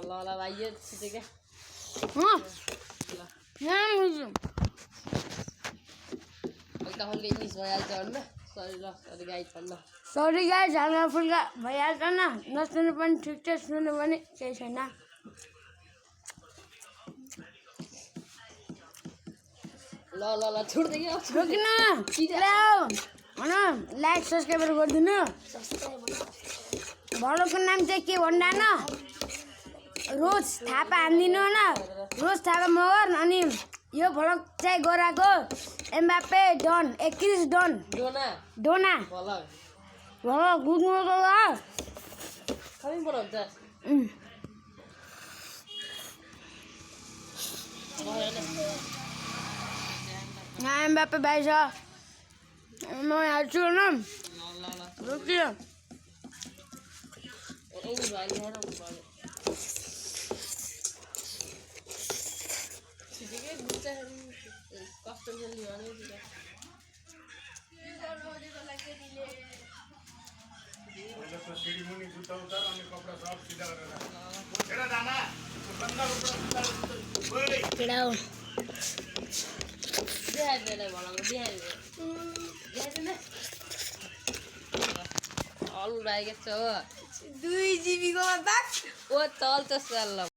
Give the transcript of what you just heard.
ल भाइ यो छिटो क्या हल्का फुल्का इङ्ग्लिस भइहाल्छ भन्न सरी ल सरी गाइड भन्न सरी गाइस हल्का फुल्का भइहाल्छ न नसुन्नु पनि ठिक छ सुन्नु पनि केही छैन ल ल ल छुट्दै क्या रोकिन भन लाइक सब्सक्राइबर गरिदिनु भलोको नाम चाहिँ के भन्दा न रोज थापा हानिदिनु न रोज थापा मगर अनि यो भ्लग चाहिँ गराएको एम्बाप्पे डन 21 डन डोना भलग भ्लग बुझ्नु त खै बनाउँछ यहाँ एम्बाप्पे भाइ छ म हाल्छु न रोकियो अल भाइ के छ 2 GB को बात ओ चल्छ सल्ल